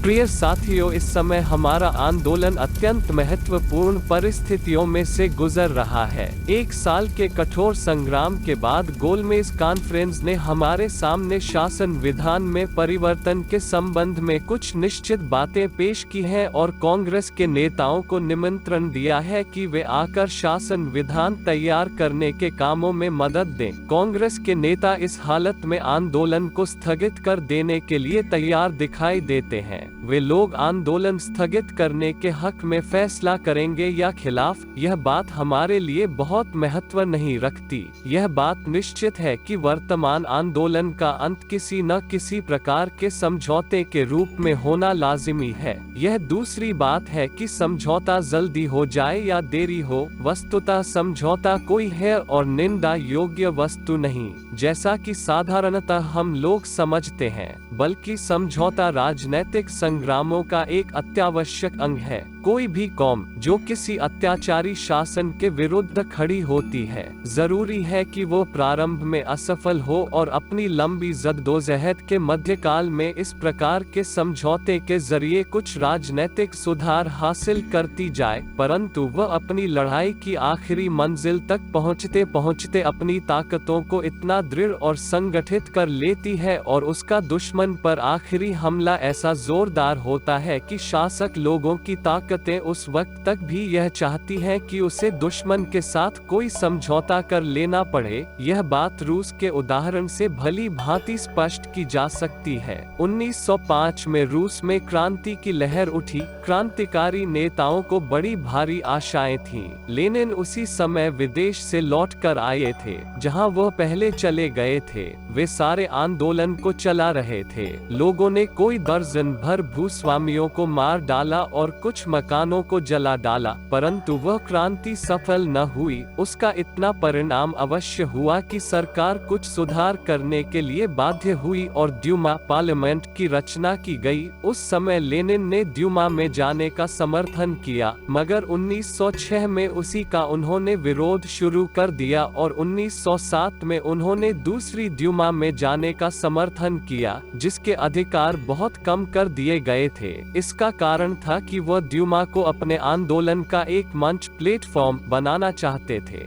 प्रिय साथियों, इस समय हमारा आंदोलन अत्यंत महत्वपूर्ण परिस्थितियों में से गुजर रहा है। 1 साल के कठोर संग्राम के बाद गोलमेज कॉन्फ्रेंस ने हमारे सामने शासन विधान में परिवर्तन के संबंध में कुछ निश्चित बातें पेश की हैं और कांग्रेस के नेताओं को निमंत्रण दिया है कि वे आकर शासन विधान तैयार करने के कामों में मदद दें। कांग्रेस के नेता इस हालत में आंदोलन को स्थगित कर देने के लिए तैयार दिखाई देते हैं। वे लोग आंदोलन स्थगित करने के हक में फैसला करेंगे या खिलाफ, यह बात हमारे लिए बहुत महत्व नहीं रखती। यह बात निश्चित है कि वर्तमान आंदोलन का अंत किसी न किसी प्रकार के समझौते के रूप में होना लाजिमी है। यह दूसरी बात है कि समझौता जल्दी हो जाए या देरी हो, वस्तुतः समझौता कोई है और निंदा योग्य वस्तु नहीं, जैसा कि साधारणतः हम लोग समझते हैं, बल्कि समझौता राजनैतिक संग्रामों का एक अत्यावश्यक अंग है। कोई भी कौम जो किसी अत्याचारी शासन के विरुद्ध खड़ी होती है, जरूरी है कि वो प्रारंभ में असफल हो और अपनी लंबी जद्दोजहद के मध्यकाल में इस प्रकार के समझौते के जरिए कुछ राजनैतिक सुधार हासिल करती जाए, परंतु वह अपनी लड़ाई की आखिरी मंजिल तक पहुंचते पहुंचते अपनी ताकतों को इतना दृढ़ और संगठित कर लेती है और उसका दुश्मन पर आखिरी हमला ऐसा जोरदार होता है कि शासक लोगों की ताकतें उस वक्त तक भी यह चाहती हैं कि उसे दुश्मन के साथ कोई समझौता कर लेना पड़े। यह बात रूस के उदाहरण से भली भांति स्पष्ट की जा सकती है। 1905 में रूस में क्रांति की लहर उठी। क्रांतिकारी नेताओं को बड़ी भारी आशाएं थीं। लेनिन उसी समय विदेश से लौट कर आए थे, जहां वह पहले चले गए थे। वे सारे आंदोलन को चला रहे थे। लोगों ने कोई दर्जन भर भूस्वामियों को मार डाला और कुछ मकानों को जला डाला, परंतु वह क्रांति सफल न हुई। उसका इतना परिणाम अवश्य हुआ कि सरकार कुछ सुधार करने के लिए बाध्य हुई और ड्यूमा पार्लियामेंट की रचना की गई। उस समय लेनिन ने ड्यूमा में जाने का समर्थन किया, मगर 1906 में उसी का उन्होंने विरोध शुरू कर दिया और 1907 में उन्होंने दूसरी ड्यूमा में जाने का समर्थन किया, जिसके अधिकार बहुत कम कर दिए गए थे। इसका कारण था कि वह ड्यूमा को अपने आंदोलन का एक मंच प्लेटफॉर्म बनाना चाहते थे।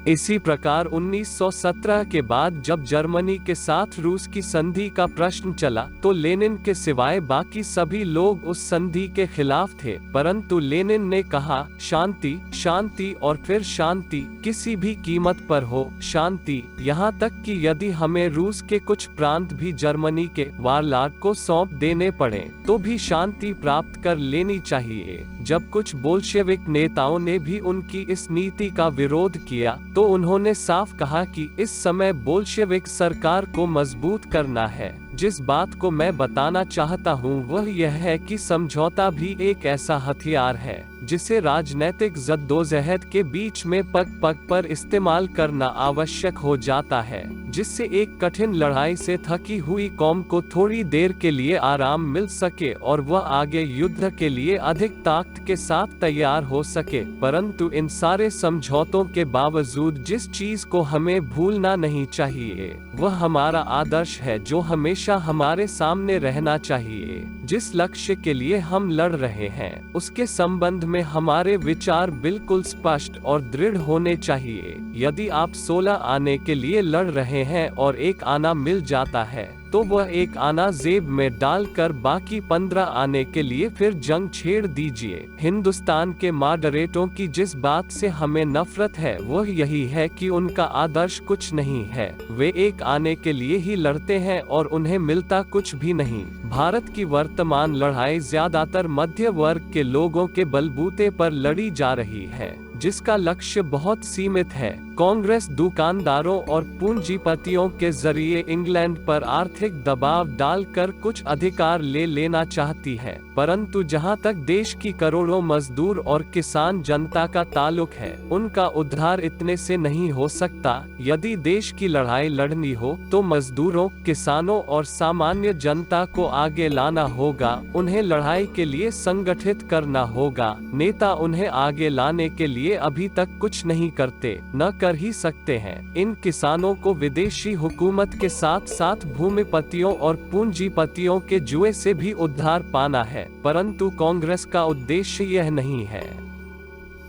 इसी प्रकार 1917 के बाद जब जर्मनी के साथ रूस की संधि का प्रश्न चला, तो लेनिन के सिवाय बाकी सभी लोग उस संधि के खिलाफ थे, परंतु लेनिन ने कहा, शांति, शांति और फिर शांति, किसी भी कीमत पर हो शांति, यहाँ तक कि यदि हमें रूस के कुछ प्रांत भी जर्मनी के वारलाट को सौंप देने पड़े तो भी शांति प्राप्त कर लेनी चाहिए। जब कुछ बोल्शेविक नेताओं ने भी उनकी इस नीति का विरोध किया, तो उन्होंने साफ कहा कि इस समय बोल्शेविक सरकार को मजबूत करना है। जिस बात को मैं बताना चाहता हूँ वह यह है कि समझौता भी एक ऐसा हथियार है जिसे राजनैतिक जद्दोजहद के बीच में पग पग पर इस्तेमाल करना आवश्यक हो जाता है, जिससे एक कठिन लड़ाई से थकी हुई कौम को थोड़ी देर के लिए आराम मिल सके और वह आगे युद्ध के लिए अधिक ताकत के साथ तैयार हो सके। परंतु इन सारे समझौतों के बावजूद जिस चीज को हमें भूलना नहीं चाहिए वह हमारा आदर्श है, जो हमेशा हमारे सामने रहना चाहिए। जिस लक्ष्य के लिए हम लड़ रहे हैं उसके संबंध में हमारे विचार बिल्कुल स्पष्ट और दृढ़ होने चाहिए। यदि आप 16 आने के लिए लड़ रहे हैं और एक आना मिल जाता है, तो वह एक आना जेब में डालकर बाकी 15 आने के लिए फिर जंग छेड़ दीजिए। हिंदुस्तान के मॉडरेटों की जिस बात से हमें नफरत है वह यही है कि उनका आदर्श कुछ नहीं है। वे एक आने के लिए ही लड़ते हैं और उन्हें मिलता कुछ भी नहीं। भारत की वर्तमान लड़ाई ज्यादातर मध्य वर्ग के लोगों के बलबूते पर लड़ी जा रही है, जिसका लक्ष्य बहुत सीमित है। कांग्रेस दुकानदारों और पूंजीपतियों के जरिए इंग्लैंड पर आर्थिक दबाव डालकर कुछ अधिकार ले लेना चाहती है, परंतु जहां तक देश की करोड़ों मजदूर और किसान जनता का ताल्लुक है, उनका उद्धार इतने से नहीं हो सकता। यदि देश की लड़ाई लड़नी हो तो मजदूरों, किसानों और सामान्य जनता को आगे लाना होगा। उन्हें लड़ाई के लिए संगठित करना होगा। नेता उन्हें आगे लाने के लिए लिए अभी तक कुछ नहीं करते, न कर ही सकते हैं। इन किसानों को विदेशी हुकूमत के साथ साथ भूमिपतियों और पूंजीपतियों के जुए से भी उद्धार पाना है, परंतु कांग्रेस का उद्देश्य यह नहीं है।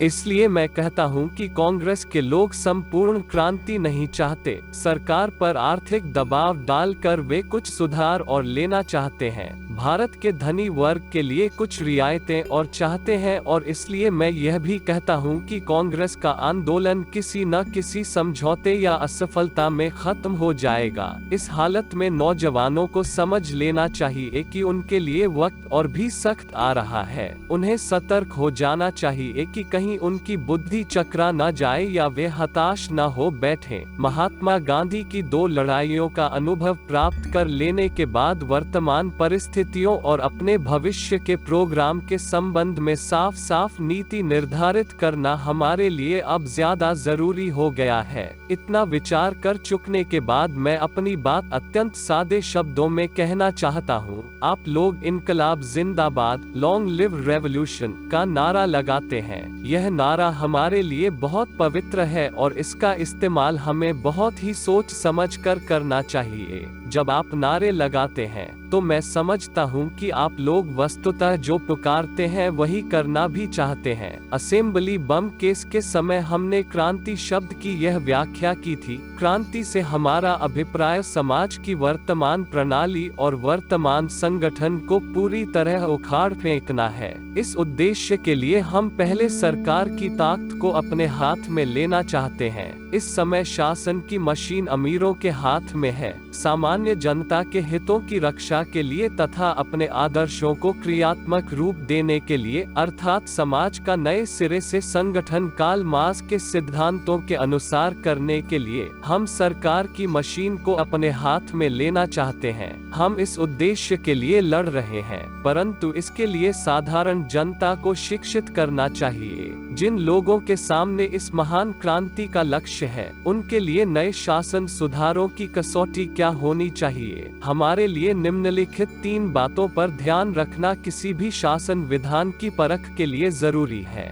इसलिए मैं कहता हूं कि कांग्रेस के लोग संपूर्ण क्रांति नहीं चाहते। सरकार पर आर्थिक दबाव डालकर वे कुछ सुधार और लेना चाहते हैं। भारत के धनी वर्ग के लिए कुछ रियायतें और चाहते हैं, और इसलिए मैं यह भी कहता हूं कि कांग्रेस का आंदोलन किसी न किसी समझौते या असफलता में खत्म हो जाएगा। इस हालत में नौजवानों को समझ लेना चाहिए कि उनके लिए वक्त और भी सख्त आ रहा है। उन्हें सतर्क हो जाना चाहिए कि कहीं उनकी बुद्धि चकरा न जाए या वे हताश न हो बैठे। महात्मा गांधी की 2 लड़ाइयों का अनुभव प्राप्त कर लेने के बाद वर्तमान परिस्थितियों और अपने भविष्य के प्रोग्राम के संबंध में साफ साफ नीति निर्धारित करना हमारे लिए अब ज्यादा जरूरी हो गया है। इतना विचार कर चुकने के बाद मैं अपनी बात अत्यंत सादे शब्दों में कहना चाहता हूँ। आप लोग इनकलाब जिंदाबाद, लॉन्ग लिव रेवोल्यूशन का नारा लगाते हैं। यह नारा हमारे लिए बहुत पवित्र है और इसका इस्तेमाल हमें बहुत ही सोच समझ कर करना चाहिए। जब आप नारे लगाते हैं तो मैं समझता हूं कि आप लोग वस्तुतः जो पुकारते हैं वही करना भी चाहते हैं। असेंबली बम केस के समय हमने क्रांति शब्द की यह व्याख्या की थी। क्रांति से हमारा अभिप्राय समाज की वर्तमान प्रणाली और वर्तमान संगठन को पूरी तरह उखाड़ फेंकना है। इस उद्देश्य के लिए हम पहले सरकार की ताकत को अपने हाथ में लेना चाहते हैं। इस समय शासन की मशीन अमीरों के हाथ में है। सामान्य जनता के हितों की रक्षा के लिए तथा अपने आदर्शों को क्रियात्मक रूप देने के लिए, अर्थात समाज का नए सिरे से संगठन कार्ल मार्क्स के सिद्धांतों के अनुसार करने के लिए हम सरकार की मशीन को अपने हाथ में लेना चाहते हैं। हम इस उद्देश्य के लिए लड़ रहे हैं, परंतु इसके लिए साधारण जनता को शिक्षित करना चाहिए। जिन लोगों के सामने इस महान क्रांति का लक्ष्य है, उनके लिए नए शासन सुधारों की कसौटी क्या होनी चाहिए। हमारे लिए निम्नलिखित 3 बातों पर ध्यान रखना किसी भी शासन विधान की परख के लिए जरूरी है।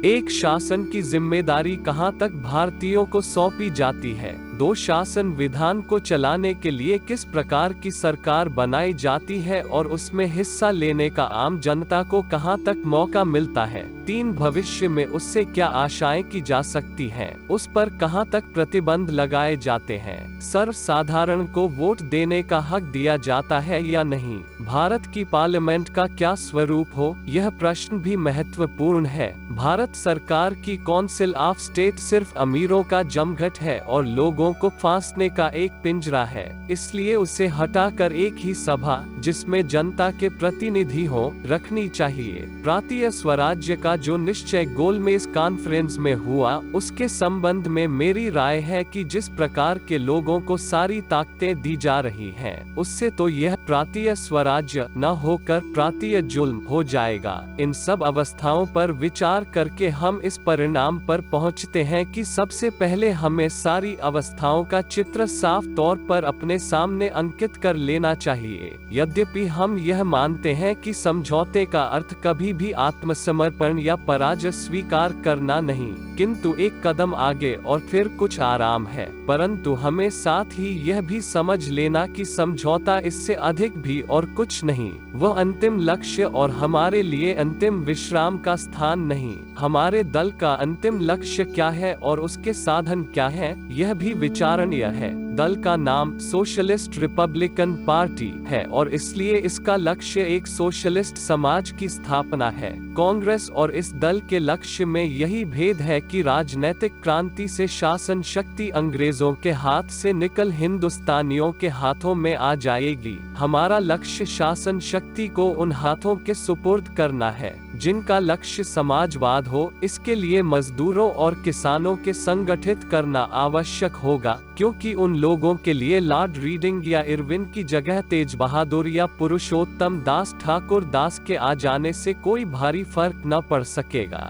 1. शासन की जिम्मेदारी कहां तक भारतीयों को सौंपी जाती है। 2. शासन विधान को चलाने के लिए किस प्रकार की सरकार बनाई जाती है और उसमें हिस्सा लेने का आम जनता को कहां तक मौका मिलता है। 3. भविष्य में उससे क्या आशाएं की जा सकती हैं, उस पर कहां तक प्रतिबंध लगाए जाते हैं। सर्वसाधारण को वोट देने का हक दिया जाता है या नहीं। भारत की पार्लियामेंट का क्या स्वरूप हो, यह प्रश्न भी महत्वपूर्ण है। भारत सरकार की काउंसिल ऑफ स्टेट सिर्फ अमीरों का जमघट है और लोगों को फांसने का एक पिंजरा है। इसलिए उसे हटाकर एक ही सभा, जिसमें जनता के प्रतिनिधि हो, रखनी चाहिए। प्रांतीय स्वराज्य का जो निश्चय गोलमेज कॉन्फ्रेंस में हुआ, उसके संबंध में मेरी राय है कि जिस प्रकार के लोगों को सारी ताकतें दी जा रही हैं, उससे तो यह प्रांतीय स्वराज्य न होकर प्रांतीय जुल्म हो जाएगा। इन सब अवस्थाओं पर विचार करके हम इस परिणाम पर पहुंचते हैं कि सबसे पहले हमें सारी अवस्थाओं का चित्र साफ तौर पर अपने सामने अंकित कर लेना चाहिए। यद्यपि हम यह मानते हैं कि समझौते का अर्थ कभी भी आत्मसमर्पण या पराजय स्वीकार करना नहीं, किंतु एक कदम आगे और फिर कुछ आराम है। परंतु हमें साथ ही यह भी समझ लेना कि समझौता इससे अधिक भी और कुछ नहीं। वह अंतिम लक्ष्य और हमारे लिए अंतिम विश्राम का स्थान नहीं। हमारे दल का अंतिम लक्ष्य क्या है और उसके साधन क्या है, यह भी विचारणीय है। दल का नाम सोशलिस्ट रिपब्लिकन पार्टी है और इसलिए इसका लक्ष्य एक सोशलिस्ट समाज की स्थापना है। कांग्रेस और इस दल के लक्ष्य में यही भेद है कि राजनैतिक क्रांति से शासन शक्ति अंग्रेजों के हाथ से निकल हिंदुस्तानियों के हाथों में आ जाएगी। हमारा लक्ष्य शासन शक्ति को उन हाथों के सुपुर्द करना है जिनका लक्ष्य समाजवाद हो। इसके लिए मजदूरों और किसानों के संगठित करना आवश्यक होगा, क्योंकि उन लोगों के लिए लॉर्ड रीडिंग या इरविन की जगह तेज बहादुर या पुरुषोत्तम दास ठाकुर दास के आ जाने से कोई भारी फर्क न पड़ सकेगा।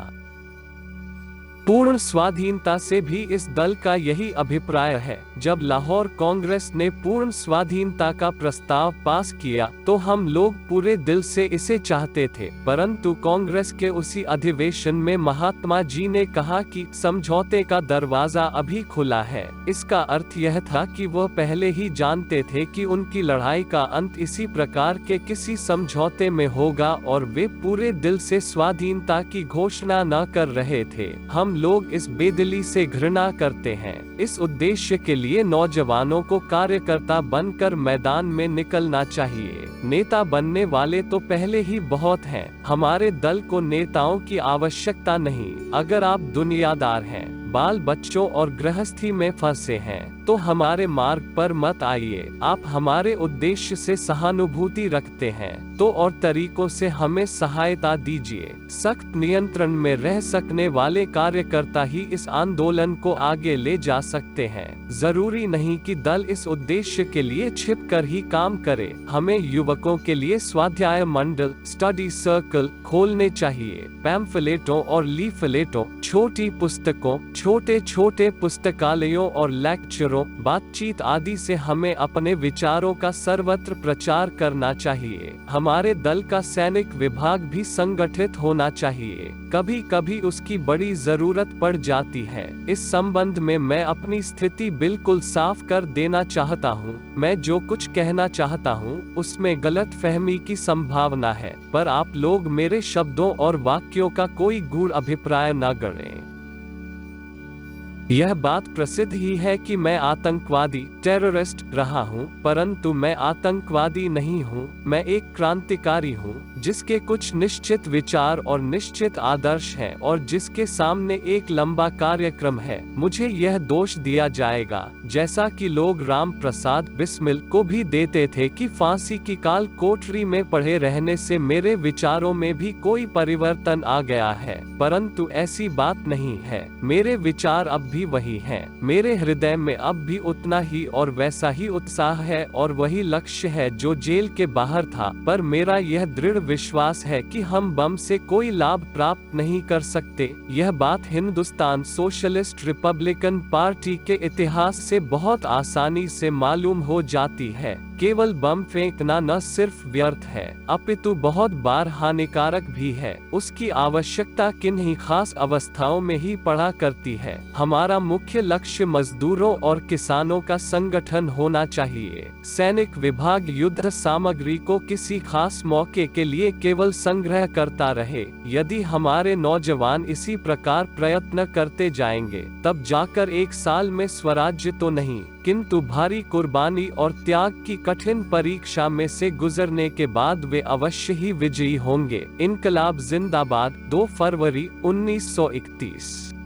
पूर्ण स्वाधीनता से भी इस दल का यही अभिप्राय है। जब लाहौर कांग्रेस ने पूर्ण स्वाधीनता का प्रस्ताव पास किया तो हम लोग पूरे दिल से इसे चाहते थे, परंतु कांग्रेस के उसी अधिवेशन में महात्मा जी ने कहा कि समझौते का दरवाजा अभी खुला है। इसका अर्थ यह था कि वह पहले ही जानते थे कि उनकी लड़ाई का अंत इसी प्रकार के किसी समझौते में होगा और वे पूरे दिल से स्वाधीनता की घोषणा न कर रहे थे। हम लोग इस बेदिली से घृणा करते हैं। इस उद्देश्य के लिए नौजवानों को कार्यकर्ता बनकर मैदान में निकलना चाहिए। नेता बनने वाले तो पहले ही बहुत हैं। हमारे दल को नेताओं की आवश्यकता नहीं। अगर आप दुनियादार हैं, बाल बच्चों और गृहस्थी में फंसे हैं, तो हमारे मार्ग पर मत आइए। आप हमारे उद्देश्य से सहानुभूति रखते हैं तो और तरीकों से हमें सहायता दीजिए। सख्त नियंत्रण में रह सकने वाले कार्यकर्ता ही इस आंदोलन को आगे ले जा सकते हैं। जरूरी नहीं कि दल इस उद्देश्य के लिए छिपकर ही काम करे। हमें युवकों के लिए स्वाध्याय मंडल, स्टडी सर्कल खोलने चाहिए। पैम्फलेटों और लीफलेटों, छोटी पुस्तकों, छोटे छोटे पुस्तकालयों और लेक्चरों, बातचीत आदि से हमें अपने विचारों का सर्वत्र प्रचार करना चाहिए। हमारे दल का सैनिक विभाग भी संगठित होना चाहिए। कभी कभी उसकी बड़ी जरूरत पड़ जाती है। इस संबंध में मैं अपनी स्थिति बिल्कुल साफ कर देना चाहता हूँ। मैं जो कुछ कहना चाहता हूँ उसमें गलत फहमी की संभावना है, पर आप लोग मेरे शब्दों और वाक्यों का कोई गूढ़ अभिप्राय न गढ़ें। यह बात प्रसिद्ध ही है कि मैं आतंकवादी, टेररिस्ट रहा हूँ, परंतु मैं आतंकवादी नहीं हूँ। मैं एक क्रांतिकारी हूँ जिसके कुछ निश्चित विचार और निश्चित आदर्श हैं और जिसके सामने एक लंबा कार्यक्रम है। मुझे यह दोष दिया जाएगा, जैसा कि लोग राम प्रसाद बिस्मिल को भी देते थे, कि फांसी की काल कोठरी में पड़े रहने से मेरे विचारों में भी कोई परिवर्तन आ गया है, परंतु ऐसी बात नहीं है। मेरे विचार अब भी वही हैं। मेरे हृदय में अब भी उतना ही और वैसा ही उत्साह है और वही लक्ष्य है जो जेल के बाहर था, पर मेरा यह दृढ़ विश्वास है कि हम बम से कोई लाभ प्राप्त नहीं कर सकते। यह बात हिंदुस्तान सोशलिस्ट रिपब्लिकन पार्टी के इतिहास से बहुत आसानी से मालूम हो जाती है। केवल बम फेंकना न सिर्फ व्यर्थ है, अपितु बहुत बार हानिकारक भी है। उसकी आवश्यकता किन्हीं खास अवस्थाओं में ही पड़ा करती है। हमारा मुख्य लक्ष्य मजदूरों और किसानों का संगठन होना चाहिए। सैनिक विभाग युद्ध सामग्री को किसी खास मौके के लिए केवल संग्रह करता रहे। यदि हमारे नौजवान इसी प्रकार प्रयत्न करते जाएंगे, तब जाकर एक साल में स्वराज्य तो नहीं, किंतु भारी कुर्बानी और त्याग की कठिन परीक्षा में से गुजरने के बाद वे अवश्य ही विजयी होंगे। इनकलाब जिंदाबाद। 2 फरवरी 1931।